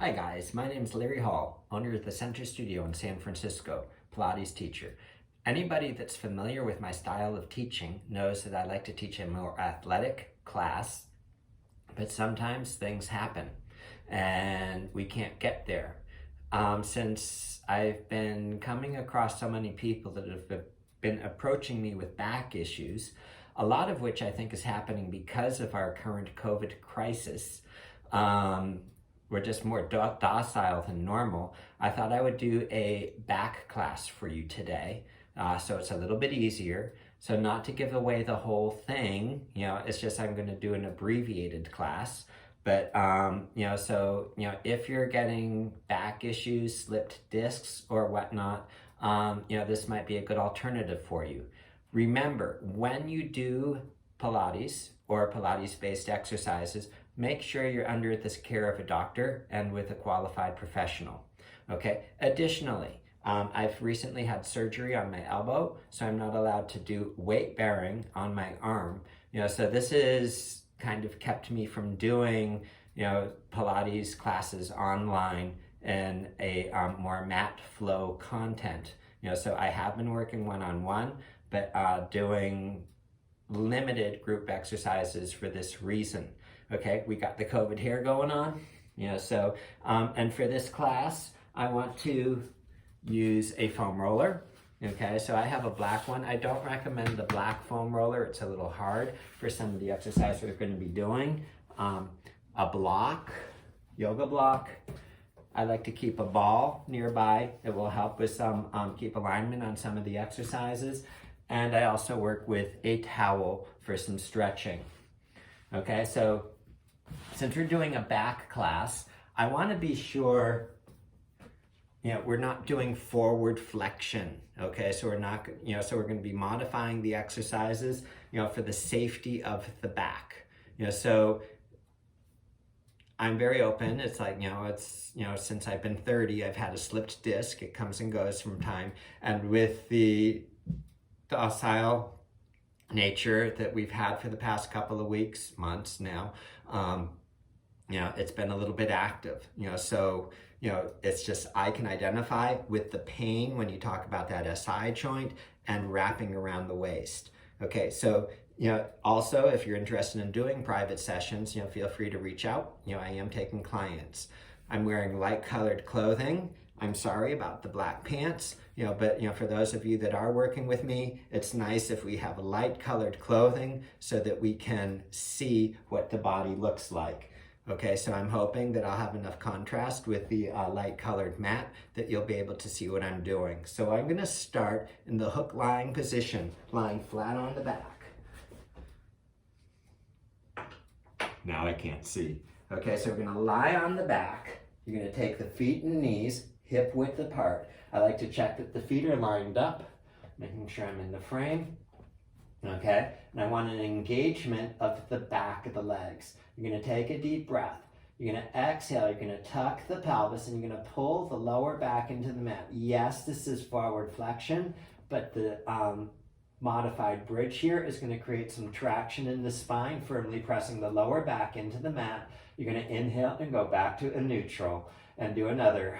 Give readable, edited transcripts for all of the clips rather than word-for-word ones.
Hi guys, my name is Larry Hall, owner of the Center Studio in San Francisco, Pilates teacher. Anybody that's familiar with my style of teaching knows that I like to teach a more athletic class, but sometimes things happen and we can't get there. Since I've been coming across so many people that have been approaching me with back issues, a lot of which I think is happening because of our current COVID crisis, we're just more docile than normal. I thought I would do a back class for you today, so it's a little bit easier. So not to give away the whole thing, it's just I'm going to do an abbreviated class. But, if you're getting back issues, slipped discs or whatnot, this might be a good alternative for you. Remember, when you do Pilates or Pilates-based exercises, make sure you're under the care of a doctor and with a qualified professional, okay? Additionally, I've recently had surgery on my elbow, so I'm not allowed to do weight bearing on my arm. So this is kind of kept me from doing, Pilates classes online and a more mat flow content. So I have been working one-on-one, but doing limited group exercises for this reason. Okay, we got the COVID hair going on, and for this class, I want to use a foam roller. Okay, so I have a black one. I don't recommend the black foam roller. It's a little hard for some of the exercises we're going to be doing. A block, yoga block. I like to keep a ball nearby. It will help with some, keep alignment on some of the exercises. And I also work with a towel for some stretching. Okay, so since we're doing a back class, I want to be sure we're not doing forward flexion, okay? So we're not, so we're going to be modifying the exercises, for the safety of the back. So I'm very open. It's like, since I've been 30, I've had a slipped disc. It comes and goes from time. And with the docile nature that we've had for the past couple of weeks, months now, it's been a little bit active, so, it's just, I can identify with the pain when you talk about that SI joint and wrapping around the waist. Okay, so, also if you're interested in doing private sessions, feel free to reach out. I am taking clients. I'm wearing light colored clothing. I'm sorry about the black pants, but for those of you that are working with me, it's nice if we have light colored clothing so that we can see what the body looks like. Okay, so I'm hoping that I'll have enough contrast with the light colored mat that you'll be able to see what I'm doing. So I'm gonna start in the hook lying position, lying flat on the back. Now I can't see. Okay, so we're gonna lie on the back. You're gonna take the feet and knees hip width apart. I like to check that the feet are lined up, making sure I'm in the frame. Okay, and I want an engagement of the back of the legs. You're going to take a deep breath. You're going to exhale. You're going to tuck the pelvis and you're going to pull the lower back into the mat. Yes, this is forward flexion, but the modified bridge here is going to create some traction in the spine, firmly pressing the lower back into the mat. You're going to inhale and go back to a neutral and do another.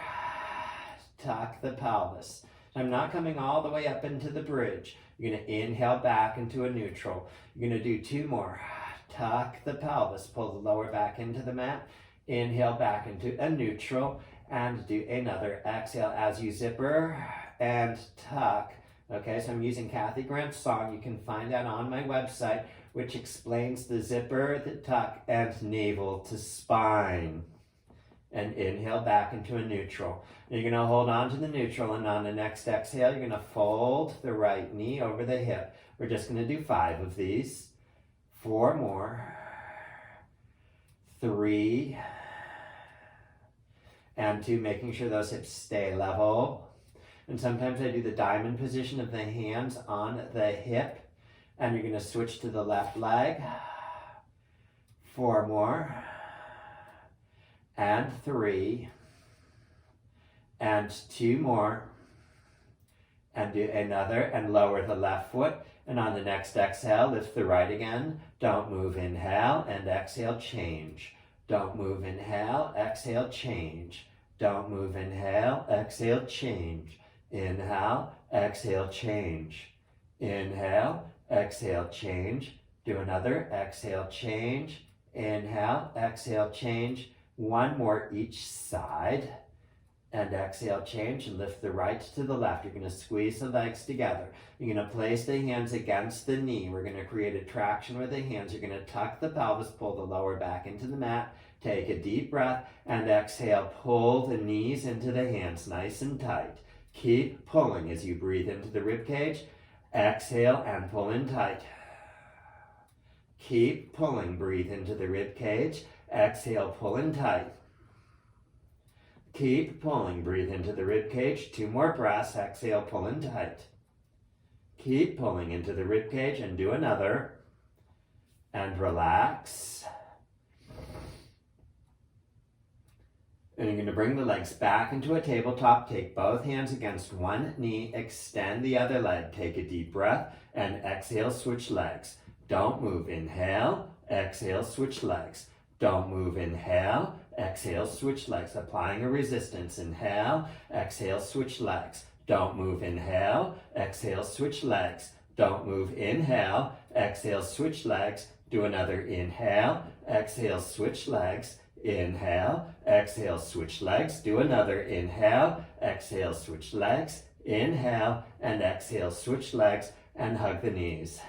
Tuck the pelvis. I'm not coming all the way up into the bridge. You're going to inhale back into a neutral. You're going to do two more. Tuck the pelvis, pull the lower back into the mat. Inhale back into a neutral and do another. Exhale as you zipper and tuck. Okay, so I'm using Kathy Grant's song. You can find that on my website, which explains the zipper, the tuck, and navel to spine. And inhale back into a neutral. You're going to hold on to the neutral, and on the next exhale, you're going to fold the right knee over the hip. We're just going to do 5 of these. 4 more. 3. And 2, making sure those hips stay level. And sometimes I do the diamond position of the hands on the hip. And you're going to switch to the left leg. 4 more. And 3, and 2 more, and do another, and lower the left foot, and on the next exhale, lift the right again, don't move, inhale, and exhale, change, Don't move, inhale, exhale, change. Don't move, inhale, exhale, change. Inhale, exhale, change. Inhale, exhale, change. Do another, exhale, change. Inhale, exhale, change. One more each side. And exhale, change, and lift the right to the left. You're going to squeeze the legs together. You're going to place the hands against the knee. We're going to create a traction with the hands. You're going to tuck the pelvis, pull the lower back into the mat. Take a deep breath, and exhale, pull the knees into the hands, nice and tight. Keep pulling as you breathe into the rib cage. Exhale and pull in tight. Keep pulling, breathe into the rib cage. Exhale, pull in tight. Keep pulling, breathe into the rib cage. 2 more breaths, exhale, pull in tight. Keep pulling into the rib cage and do another. And relax. And you're going to bring the legs back into a tabletop. Take both hands against one knee. Extend the other leg. Take a deep breath and exhale, switch legs. Don't move. Inhale, exhale, switch legs. Don't move. Inhale, exhale, switch legs. Applying a resistance. Inhale, exhale, switch legs. Don't move. Inhale, exhale, switch legs. Don't move. Inhale, exhale, switch legs. Do another. Inhale, exhale, switch legs. Inhale, exhale, switch legs. Do another. Inhale, exhale, switch legs. Inhale and exhale, switch legs, and hug the knees.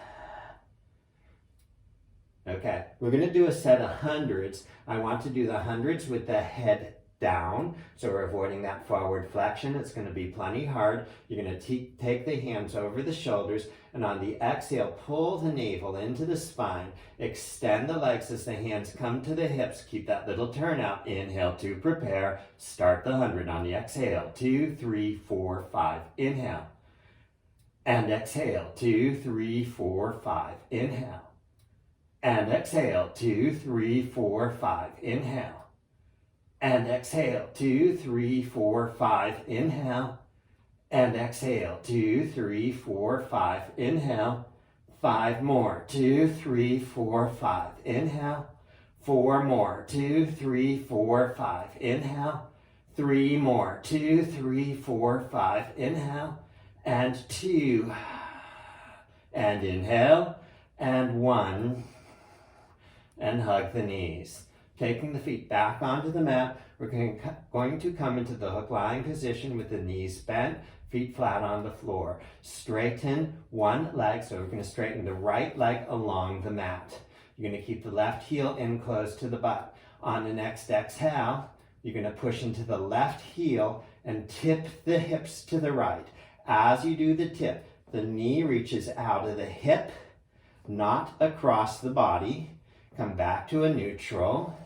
Okay, we're going to do a set of hundreds. I want to do the hundreds with the head down, so we're avoiding that forward flexion. It's going to be plenty hard. You're going to take the hands over the shoulders, and on the exhale, pull the navel into the spine. Extend the legs as the hands come to the hips. Keep that little turn out. Inhale to prepare. Start the 100 on the exhale. 2, 3, 4, 5. Inhale. And exhale. 2, 3, 4, 5. Inhale. And exhale. 2, 3, 4, 5. Inhale. And exhale, 2, 3, 4, 5, inhale. And exhale, 2, 3, 4, 5, inhale. 5 more, 2, 3, 4, 5, inhale. 4 more, 2, 3, 4, 5, inhale. 3 more, 2, 3, 4, 5, inhale. And 2, and inhale, and 1, and hug the knees. Taking the feet back onto the mat, we're going to come into the hook lying position with the knees bent, feet flat on the floor. Straighten one leg, so we're going to straighten the right leg along the mat. You're going to keep the left heel in close to the butt. On the next exhale, you're going to push into the left heel and tip the hips to the right. As you do the tip, the knee reaches out of the hip, not across the body. Come back to a neutral.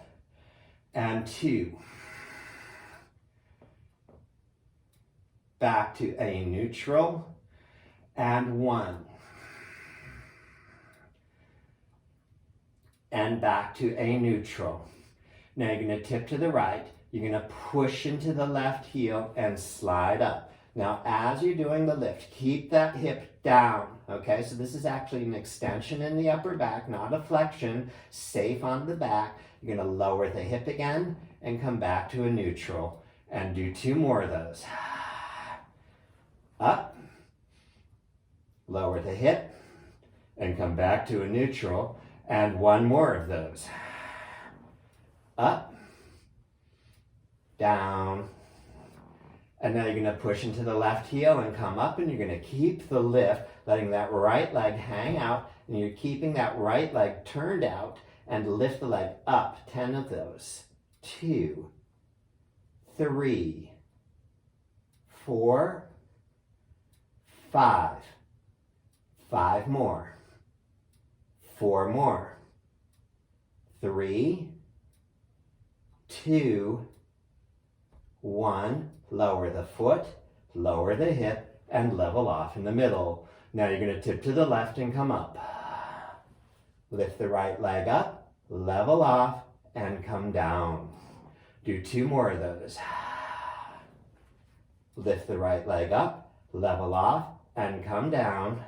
And 2. Back to a neutral. And 1. And back to a neutral. Now you're going to tip to the right. You're going to push into the left heel and slide up. Now as you're doing the lift, keep that hip down. Okay, so this is actually an extension in the upper back, not a flexion. Safe on the back. You're going to lower the hip again and come back to a neutral. And do 2 more of those. Up. Lower the hip and come back to a neutral. And 1 more of those. Up. Down. And now you're going to push into the left heel and come up, and you're going to keep the lift, letting that right leg hang out, and you're keeping that right leg turned out, and lift the leg up. 10 of those. 2, 3, 4, 5. 5 more. 4 more. 3, 2, 1. Lower the foot, lower the hip, and level off in the middle. Now you're going to tip to the left and come up. Lift the right leg up, level off, and come down. Do 2 more of those. Lift the right leg up, level off, and come down.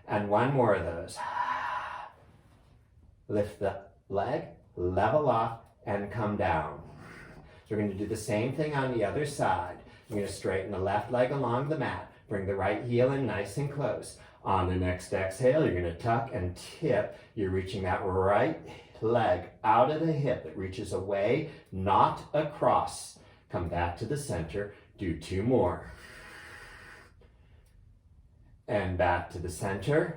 And 1 more of those. Lift the leg, level off, and come down. So we're going to do the same thing on the other side. You're going to straighten the left leg along the mat. Bring the right heel in nice and close. On the next exhale, you're going to tuck and tip. You're reaching that right leg out of the hip. It reaches away, not across. Come back to the center. Do 2 more. And back to the center.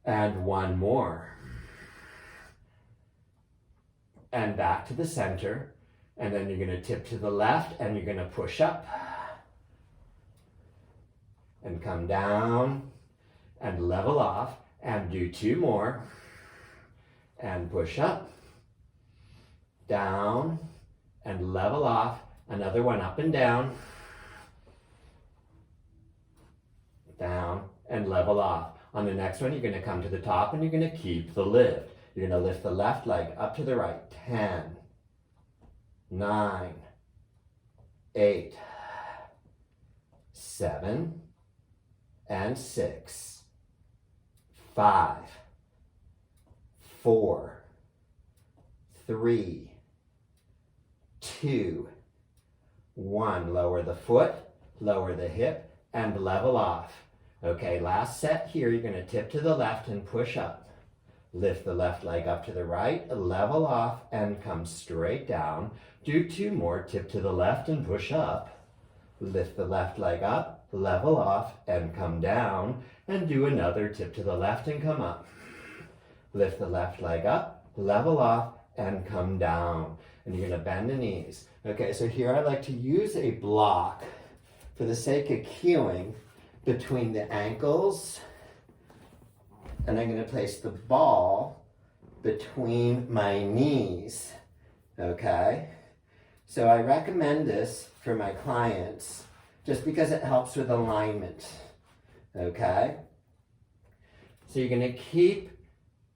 And 1 more. And back to the center. And then you're going to tip to the left and you're going to push up. And come down and level off and do 2 more. And push up, down, and level off. Another one up and down, and level off. On the next one, you're going to come to the top and you're going to keep the lift. You're going to lift the left leg up to the right. 10, 9, 8, 7, and 6, 5, 4, 3, 2, 1. Lower the foot, lower the hip, and level off. Okay, last set here. You're going to tip to the left and push up. Lift the left leg up to the right, level off, and come straight down. Do 2 more. Tip to the left and push up. Lift the left leg up, level off, and come down. And do another. Tip to the left and come up. Lift the left leg up, level off, and come down. And you're going to bend the knees. Okay, so here I like to use a block for the sake of cueing between the ankles. And I'm going to place the ball between my knees. Okay? So I recommend this for my clients just because it helps with alignment. Okay? So you're going to keep.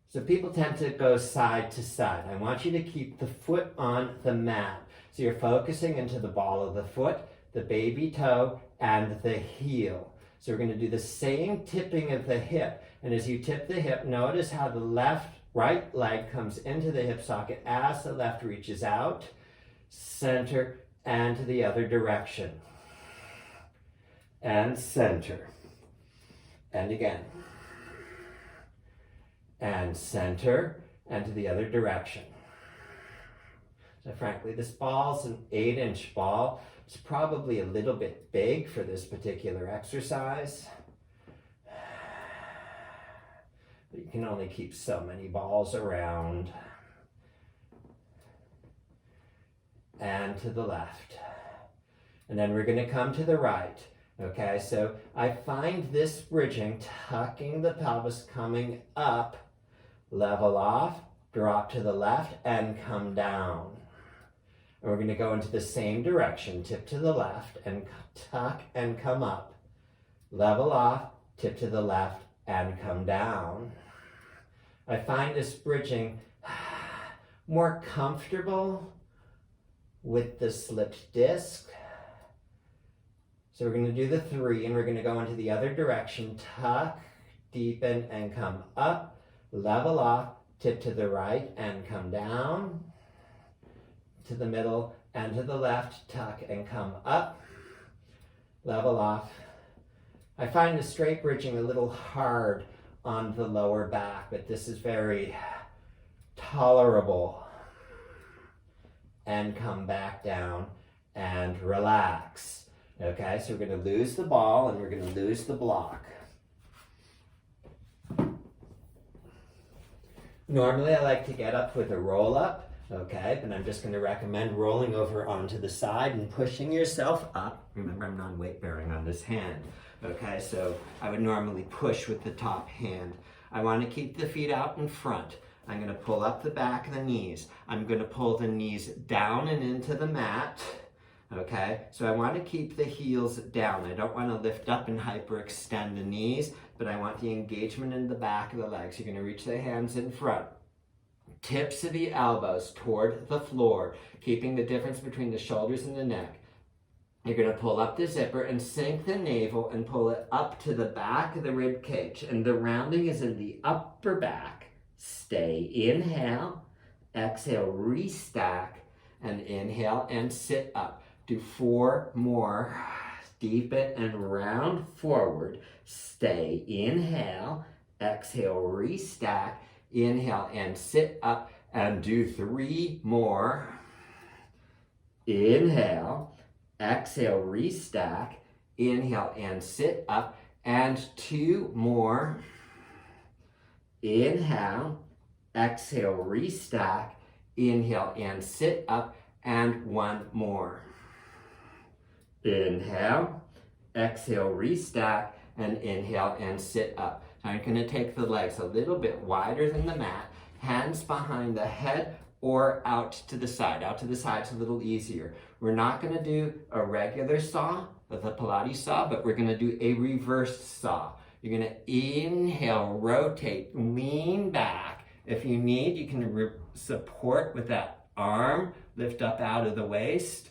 So people tend to go side to side. I want you to keep the foot on the mat. So you're focusing into the ball of the foot, the baby toe, and the heel. So we're going to do the same tipping of the hip. And as you tip the hip, notice how the right leg comes into the hip socket as the left reaches out, center, and to the other direction. And center. And again. And center, and to the other direction. So frankly, this ball's an 8-inch ball. It's probably a little bit big for this particular exercise. But you can only keep so many balls around. And to the left. And then we're going to come to the right. Okay, so I find this bridging, tucking the pelvis, coming up, level off, drop to the left, and come down. And we're going to go into the same direction, tip to the left, and tuck and come up, level off, tip to the left, and come down. I find this bridging more comfortable with the slipped disc. So we're going to do the 3, and we're going to go into the other direction, tuck, deepen, and come up. Level off, tip to the right and come down, to the middle and to the left, tuck and come up, level off. I find the straight bridging a little hard on the lower back, but this is very tolerable. And come back down and relax. Okay, so we're going to lose the ball and we're going to lose the block. Normally I like to get up with a roll up, okay, but I'm just going to recommend rolling over onto the side and pushing yourself up. Remember, I'm non-weight bearing on this hand, okay, so I would normally push with the top hand. I want to keep the feet out in front. I'm going to pull up the back of the knees. I'm going to pull the knees down and into the mat, okay, so I want to keep the heels down. I don't want to lift up and hyperextend the knees, but I want the engagement in the back of the legs. You're going to reach the hands in front. Tips of the elbows toward the floor, keeping the difference between the shoulders and the neck. You're going to pull up the zipper and sink the navel and pull it up to the back of the rib cage. And the rounding is in the upper back. Stay. Inhale exhale, restack, and inhale and sit up. Do 4 more. Deepen and round forward. Stay. Inhale, exhale, restack, inhale and sit up, and do 3 more. Inhale, exhale, restack, inhale and sit up, and 2 more. Inhale, exhale, restack, inhale and sit up, and 1 more. Inhale, exhale, restack, and inhale and sit up. So I'm going to take the legs a little bit wider than the mat, hands behind the head or out to the side. Out to the side's a little easier. We're not going to do a regular saw, the Pilates saw, but we're going to do a reverse saw. You're going to inhale, rotate, lean back. If you need, you can support with that arm, lift up out of the waist.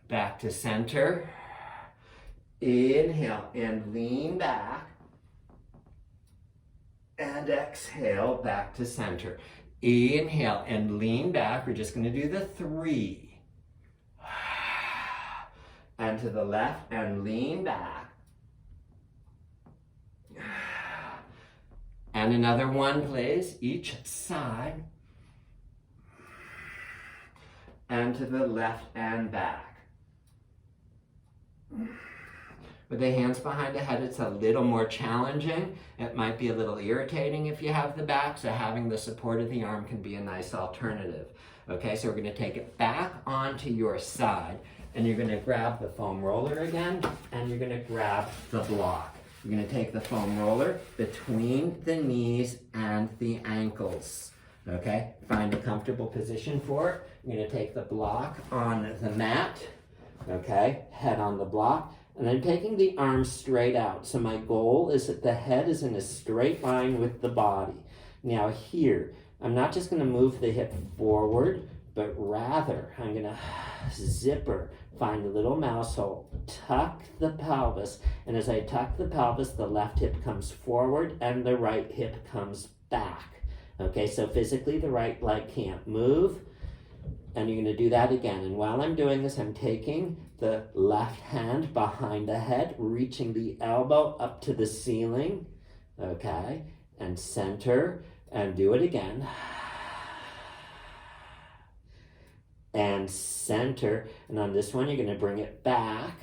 Back to center. Inhale and lean back. And exhale, back to center. Inhale and lean back. We're just going to do the 3. And to the left and lean back. And another 1, please, each side. And to the left and back. With the hands behind the head, it's a little more challenging. It might be a little irritating if you have the back, so having the support of the arm can be a nice alternative. Okay, so we're going to take it back onto your side, and you're going to grab the foam roller again, and you're going to grab the block. You're going to take the foam roller between the knees and the ankles. Okay, find a comfortable position for it. You're going to take the block on the mat. Okay, head on the block, and I'm taking the arms straight out. So my goal is that the head is in a straight line with the body. Now here, I'm not just going to move the hip forward, but rather I'm going to zipper, find a little mouse hole, tuck the pelvis, and as I tuck the pelvis, the left hip comes forward and the right hip comes back. Okay, so physically the right leg can't move. And you're going to do that again. And while I'm doing this, I'm taking the left hand behind the head, reaching the elbow up to the ceiling. Okay. And center. And do it again. And center. And on this one, you're going to bring it back.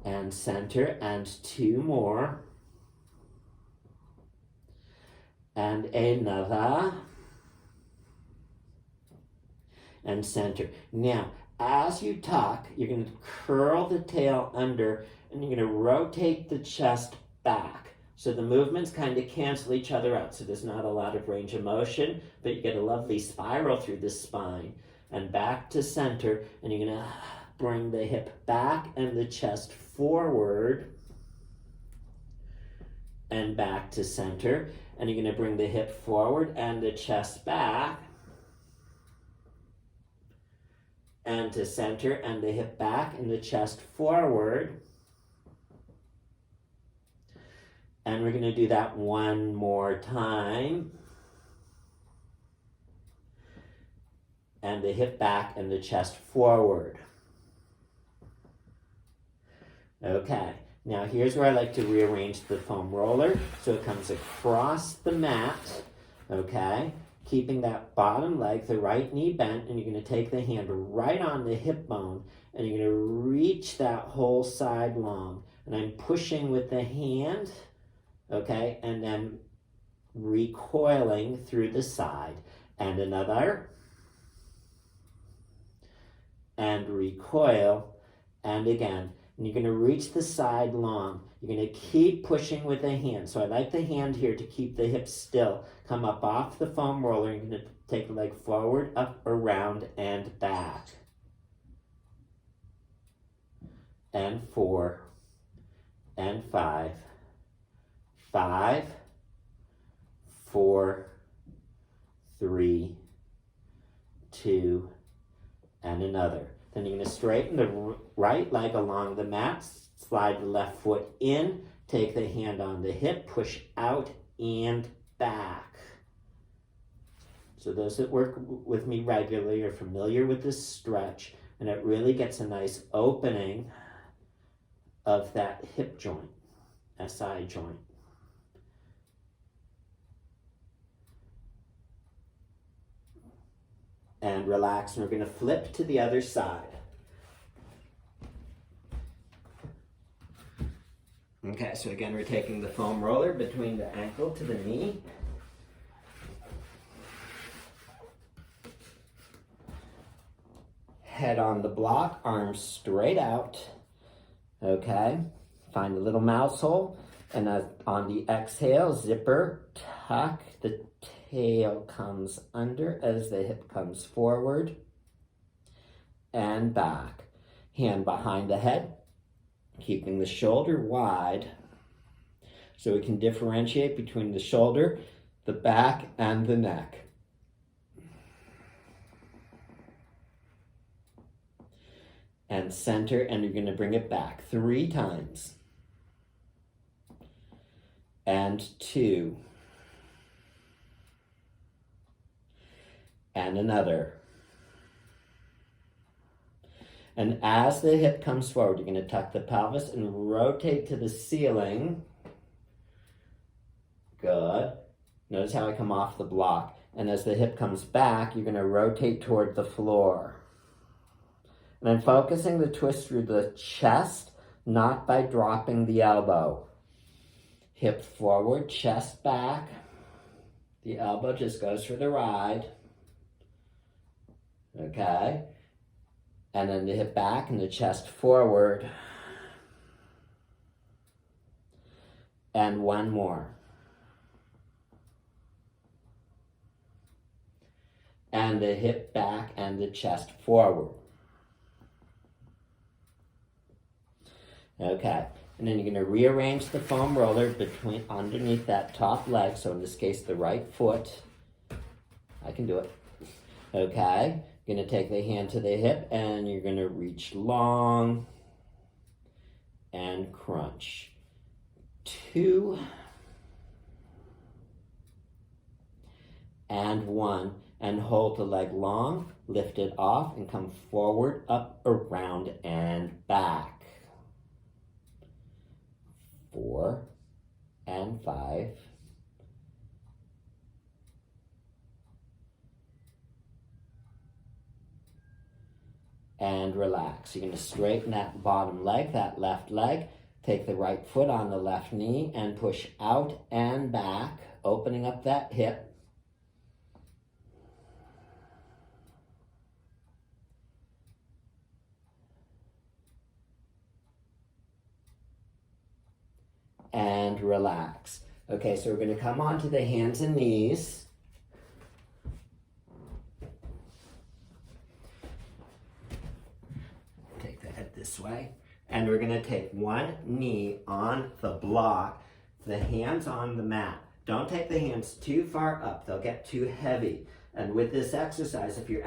And center. And 2 more. And another. And center. Now, as you tuck, you're going to curl the tail under, and you're going to rotate the chest back. So the movements kind of cancel each other out. So there's not a lot of range of motion, but you get a lovely spiral through the spine. And back to center, and you're going to bring the hip back and the chest forward. And back to center. And you're going to bring the hip forward and the chest back. And to center, and the hip back and the chest forward. And we're going to do that 1 more time. And the hip back and the chest forward. Okay, now here's where I like to rearrange the foam roller so it comes across the mat. Okay. Keeping that bottom leg, the right knee bent, and you're going to take the hand right on the hip bone, and you're going to reach that whole side long. And I'm pushing with the hand, okay, and then recoiling through the side. And another. And recoil, and again. And you're going to reach the side long. You're going to keep pushing with the hand. So I like the hand here to keep the hips still. Come up off the foam roller. You're going to take the leg forward, up, around, and back. And 4. And 5. 5. 4. 3. 2. And another. Then you're going to straighten the right leg along the mat, slide the left foot in, take the hand on the hip, push out and back. So those that work with me regularly are familiar with this stretch, and it really gets a nice opening of that hip joint, SI joint. And relax, and we're going to flip to the other side. Okay, so again, we're taking the foam roller between the ankle to the knee. Head on the block, arms straight out. Okay, find a little mouse hole, and on the exhale, zipper, tuck, the tail comes under as the hip comes forward and back. Hand behind the head, keeping the shoulder wide so we can differentiate between the shoulder, the back, and the neck. And center, and you're going to bring it back 3 times. And 2. And another. And as the hip comes forward, you're going to tuck the pelvis and rotate to the ceiling. Good. Notice how I come off the block. And as the hip comes back, you're going to rotate toward the floor. And I'm focusing the twist through the chest, not by dropping the elbow. Hip forward, chest back. The elbow just goes for the ride. Okay. And then the hip back and the chest forward. And one more. And the hip back and the chest forward. Okay, and then you're going to rearrange the foam roller underneath that top leg, so in this case the right foot. I can do it. Okay, you're going to take the hand to the hip and you're going to reach long and crunch. 2 and 1, and hold the leg long, lift it off and come forward, up, around, and back. 4 and 5. And relax. You're going to straighten that bottom leg, that left leg. Take the right foot on the left knee and push out and back, opening up that hip. And relax. Okay, so we're going to come onto the hands and knees. Take the head this way. And we're going to take one knee on the block, the hands on the mat. Don't take the hands too far up. They'll get too heavy. And with this exercise, if you're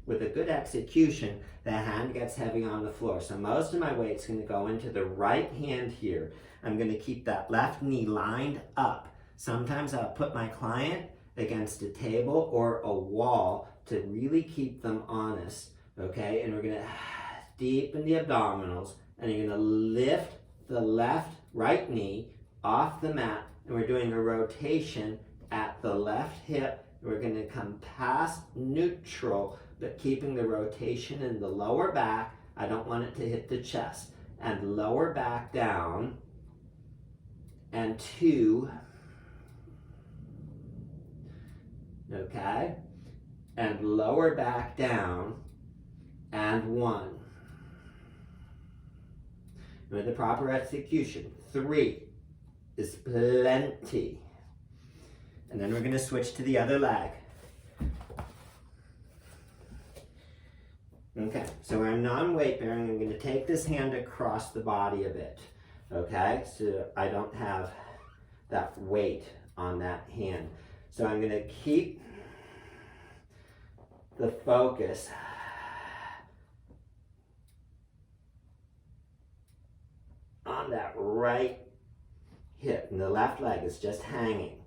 with a good execution, the hand gets heavy on the floor. So most of my weight's going to go into the right hand here. I'm going to keep that left knee lined up. Sometimes I'll put my client against a table or a wall to really keep them honest, okay? And we're going to deepen the abdominals, and you're going to lift the right knee off the mat, and we're doing a rotation at the left hip. We're going to come past neutral, but keeping the rotation in the lower back. I don't want it to hit the chest. And lower back down. And 2. Okay. And lower back down. And 1. With the proper execution, 3 is plenty. And then we're going to switch to the other leg. Okay, so we're non-weight bearing. I'm going to take this hand across the body a bit. Okay, so I don't have that weight on that hand. So I'm going to keep the focus on that right hip, and the left leg is just hanging.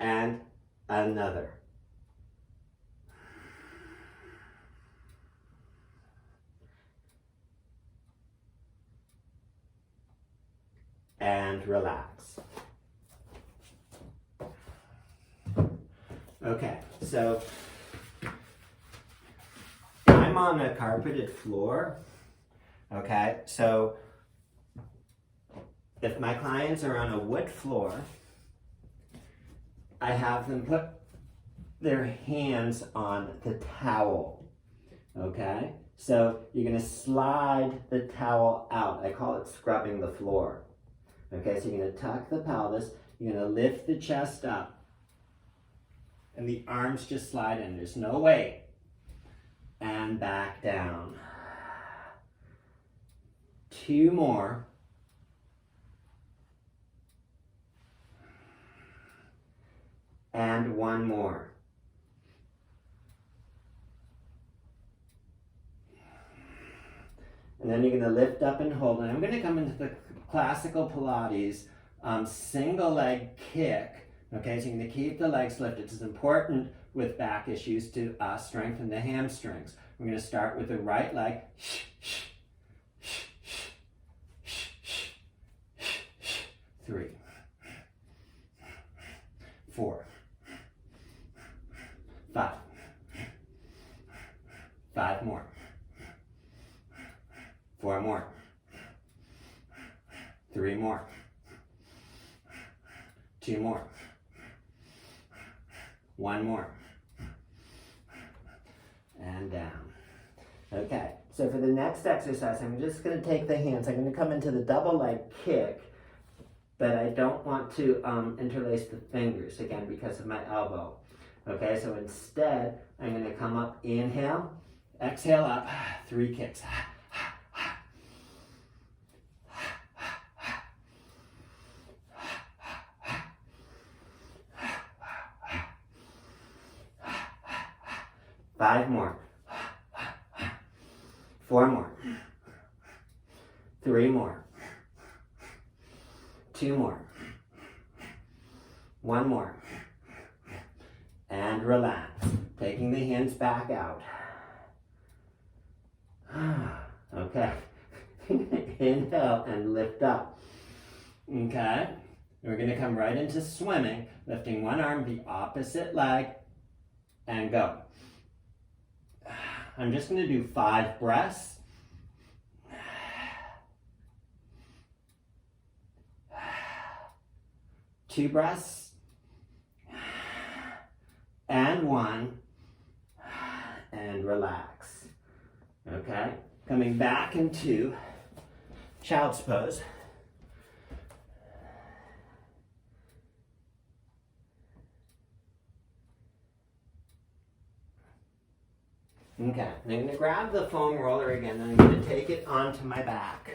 and another. And relax. Okay, so I'm on a carpeted floor. Okay, so if my clients are on a wood floor, I have them put their hands on the towel. Okay, so you're going to slide the towel out. I call it scrubbing the floor. Okay, so you're going to tuck the pelvis, you're going to lift the chest up, and the arms just slide in. There's no weight. And back down. 2 more. And 1 more. And then you're going to lift up and hold. And I'm going to come into the classical Pilates single leg kick. Okay, so you're going to keep the legs lifted. It's important with back issues to strengthen the hamstrings. We're going to start with the right leg. 3, 4, 5. 5 more. 4 more. 3 more. 2 more. 1 more. And down. Okay, so for the next exercise, I'm just going to take the hands. I'm going to come into the double leg kick, but I don't want to interlace the fingers, again, because of my elbow. Okay, so instead, I'm going to come up, inhale, exhale up, 3 kicks. 5 more. 4 more. 3 more. 2 more. 1 more. And relax. Taking the hands back out. Okay. Inhale and lift up. Okay. We're going to come right into swimming, lifting one arm, the opposite leg, and go. I'm just going to do 5 breaths. Two breaths. And 1. And relax. Okay? Coming back into child's pose. Okay, I'm going to grab the foam roller again and I'm going to take it onto my back.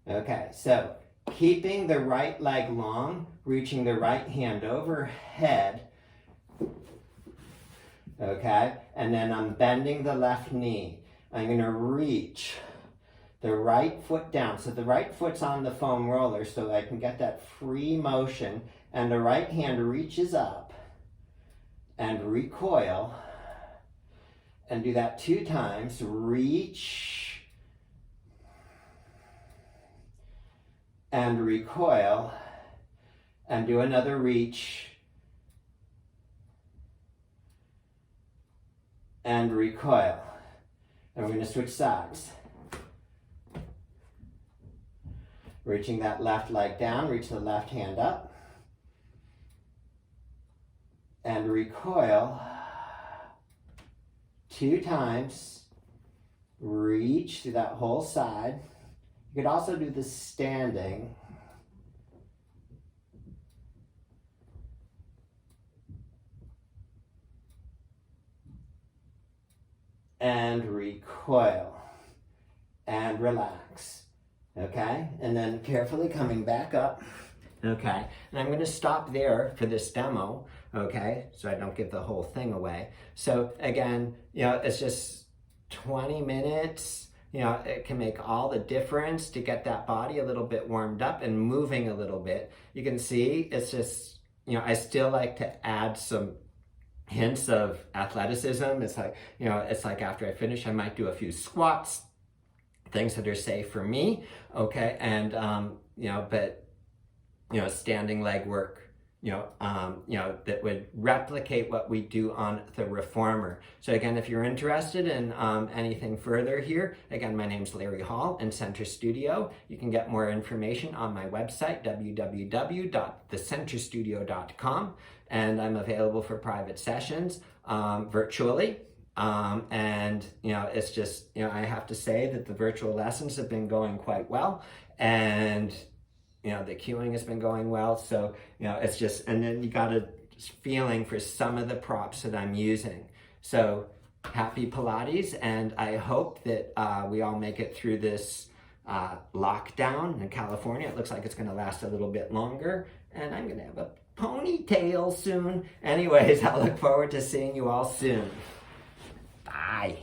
Okay, so keeping the right leg long, reaching the right hand overhead. Okay, and then I'm bending the left knee. I'm going to reach the right foot down. So the right foot's on the foam roller so I can get that free motion. And the right hand reaches up and recoil. And do that 2 times. Reach and recoil. And do another reach and recoil. And we're going to switch sides. Reaching that left leg down, reach the left hand up. And recoil 2 times. Reach through that whole side. You could also do this standing. And recoil. And relax. Okay, and then carefully coming back up. Okay, and I'm going to stop there for this demo. Okay, so I don't give the whole thing away. So again, you know, it's just 20 minutes. it can make all the difference to get that body a little bit warmed up and moving a little bit. You can see it's just, I still like to add some hints of athleticism. It's like after I finish, I might do a few squats, things that are safe for me, okay? And, but, standing leg work, that would replicate what we do on the reformer. So again, if you're interested in anything further here, again, my name's Larry Hall in Center Studio. You can get more information on my website, www.thecenterstudio.com, and I'm available for private sessions virtually. It's just, I have to say that the virtual lessons have been going quite well, and the cueing has been going well. So, it's just, and then you got a feeling for some of the props that I'm using. So happy Pilates, and I hope that we all make it through this lockdown in California. It looks like it's going to last a little bit longer, and I'm going to have a ponytail soon. Anyways, I look forward to seeing you all soon. Bye.